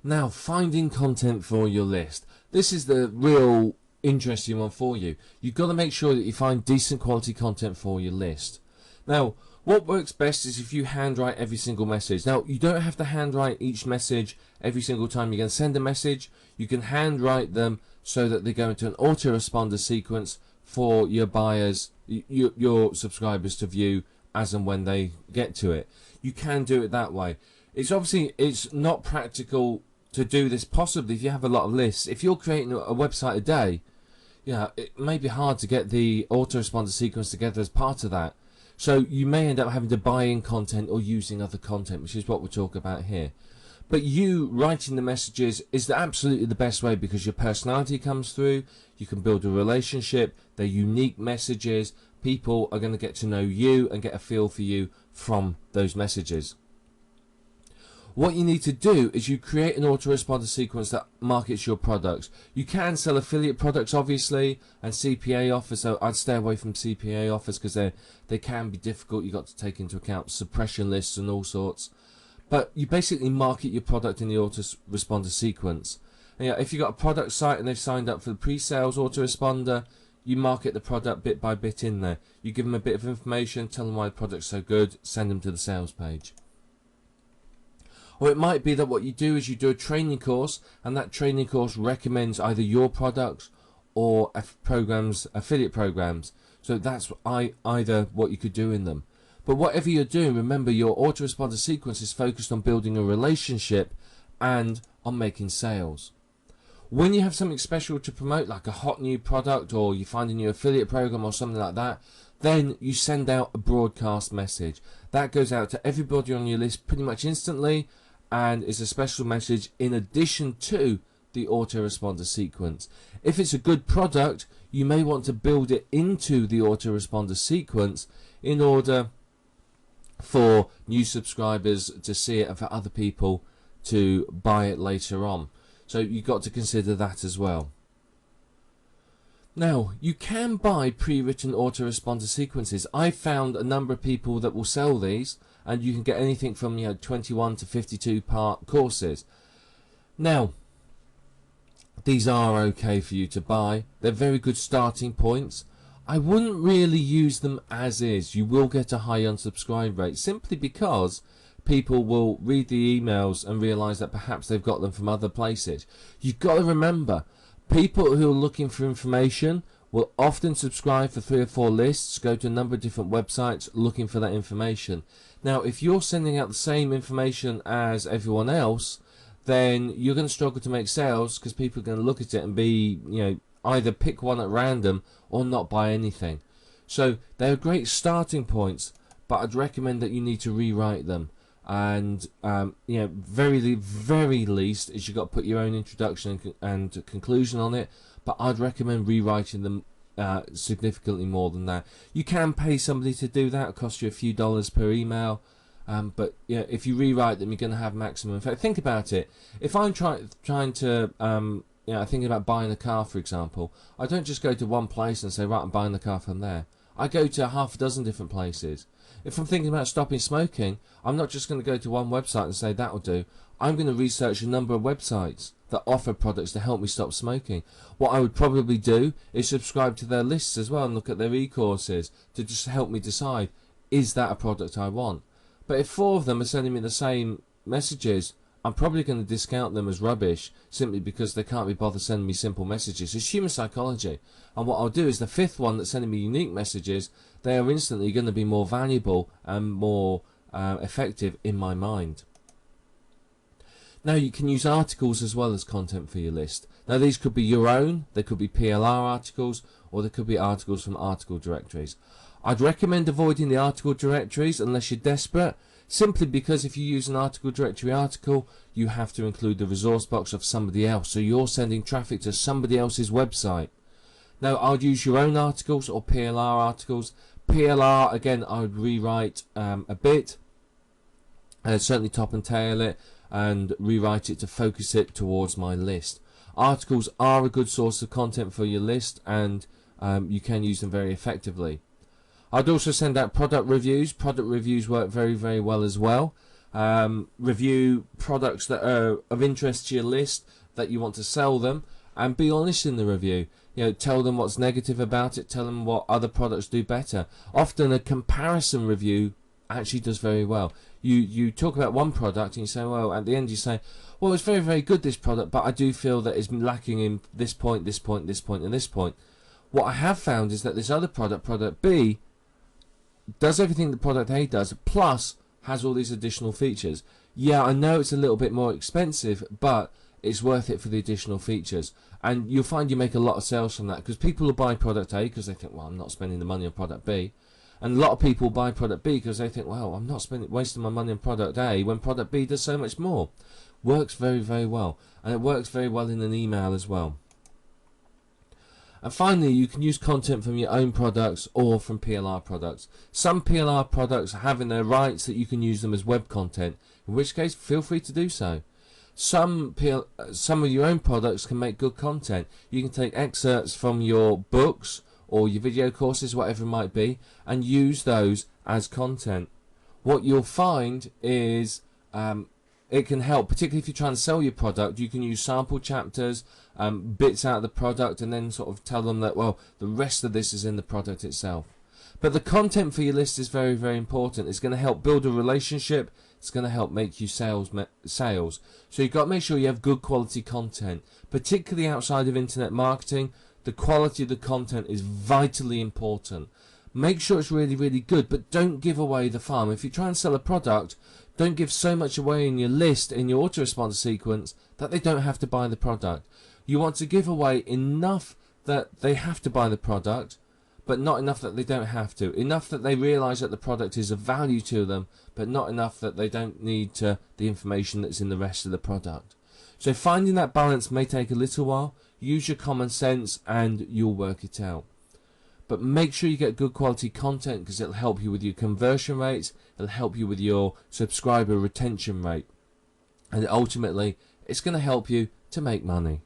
Now, finding content for your list. This is the real interesting one for you. You've got to make sure that you find decent quality content for your list. Now, what works best is if you handwrite every single message. Now, you don't have to handwrite each message every single time you're going to send a message. You can handwrite them so that they go into an autoresponder sequence for your buyers, your subscribers to view as and when they get to it. You can do it that way. It's not practical to do this possibly if you have a lot of lists. If you're creating a website a day, it may be hard to get the autoresponder sequence together as part of that. So you may end up having to buy in content or using other content, which is what we'll talk about here. But you writing the messages is absolutely the best way, because your personality comes through, you can build a relationship, they're unique messages, people are going to get to know you and get a feel for you from those messages. What you need to do is you create an autoresponder sequence that markets your products. You can sell affiliate products, obviously, and CPA offers, so I'd stay away from CPA offers because they can be difficult. You've got to take into account suppression lists and all sorts. But you basically market your product in the autoresponder sequence. And if you've got a product site and they've signed up for the pre-sales autoresponder, you market the product bit by bit in there. You give them a bit of information, tell them why the product's so good, send them to the sales page. Or it might be that what you do is you do a training course, and that training course recommends either your products or affiliate programs. So that's either what you could do in them. But whatever you're doing, remember your autoresponder sequence is focused on building a relationship and on making sales. When you have something special to promote, like a hot new product, or you find a new affiliate program or something like that, then you send out a broadcast message. That goes out to everybody on your list pretty much instantly, and is a special message in addition to the autoresponder sequence. If it's a good product, you may want to build it into the autoresponder sequence in order for new subscribers to see it and for other people to buy it later on. So you've got to consider that as well. Now, you can buy pre-written autoresponder sequences. I've found a number of people that will sell these, and you can get anything from 21 to 52 part courses. Now, these are okay for you to buy. They're very good starting points. I wouldn't really use them as is. You will get a high unsubscribe rate simply because people will read the emails and realise that perhaps they've got them from other places. You've got to remember, people who are looking for information will often subscribe for 3 or 4 lists, go to a number of different websites looking for that information. Now, if you're sending out the same information as everyone else, then you're going to struggle to make sales, because people are going to look at it and be, either pick one at random or not buy anything. So they're great starting points, but I'd recommend that you need to rewrite them. And very least is you've got to put your own introduction and conclusion on it, but I'd recommend rewriting them significantly more than that. You can pay somebody to do that. It'll cost you a few dollars per email, but if you rewrite them, you're going to have maximum effect. Think about it. If I'm trying to thinking about buying a car, for example, I don't just go to one place and say, right, I'm buying the car from there. I go to half a dozen different places. If I'm thinking about stopping smoking, I'm not just going to go to one website and say that'll do. I'm going to research a number of websites that offer products to help me stop smoking. What I would probably do is subscribe to their lists as well and look at their e-courses to just help me decide, is that a product I want? But if 4 of them are sending me the same messages, I'm probably going to discount them as rubbish simply because they can't be bothered sending me simple messages. It's human psychology. And what I'll do is the 5th one that's sending me unique messages, they are instantly going to be more valuable and more effective in my mind. Now, you can use articles as well as content for your list. Now, these could be your own, they could be PLR articles, or they could be articles from article directories. I'd recommend avoiding the article directories unless you're desperate, simply because if you use an article directory article, you have to include the resource box of somebody else, so you're sending traffic to somebody else's website. Now, I'd use your own articles or PLR articles. PLR, again, I would rewrite a bit, certainly top and tail it, and rewrite it to focus it towards my list. Articles are a good source of content for your list, and you can use them very effectively. I'd also send out product reviews. Product reviews work very, very well as well. review products that are of interest to your list that you want to sell them, and be honest in the review. You know, tell them what's negative about it, tell them what other products do better. Often a comparison review actually does very well. You talk about one product and you say, well, at the end you say, well, it's very, very good, this product, but I do feel that it's lacking in this point, this point, this point, and this point. What I have found is that this other product, product B, does everything that product A does, plus has all these additional features. Yeah, I know it's a little bit more expensive, but it's worth it for the additional features. And you'll find you make a lot of sales from that, because people will buy product A because they think, well, I'm not spending the money on product B. And a lot of people buy product B because they think, well, I'm not wasting my money on product A when product B does so much more. Works very, very well. And it works very well in an email as well. And finally, you can use content from your own products or from PLR products. Some PLR products have in their rights that you can use them as web content, in which case feel free to do so. Some of your own products can make good content. You can take excerpts from your books or your video courses, whatever it might be, and use those as content. What you'll find is it can help, particularly if you're trying to sell your product. You can use sample chapters, bits out of the product, and then sort of tell them that, well, the rest of this is in the product itself. But the content for your list is very, very important. It's going to help build a relationship. It's going to help make you sales. So you've got to make sure you have good quality content, particularly outside of internet marketing. The quality of the content is vitally important. Make sure it's really, really good, but don't give away the farm. If you try and sell a product, don't give so much away in your list, in your autoresponder sequence, that they don't have to buy the product. You want to give away enough that they have to buy the product, but not enough that they don't have to. Enough that they realise that the product is of value to them, but not enough that they don't need the information that's in the rest of the product. So finding that balance may take a little while. Use your common sense and you'll work it out. But make sure you get good quality content, because it'll help you with your conversion rates, it'll help you with your subscriber retention rate, and ultimately it's going to help you to make money.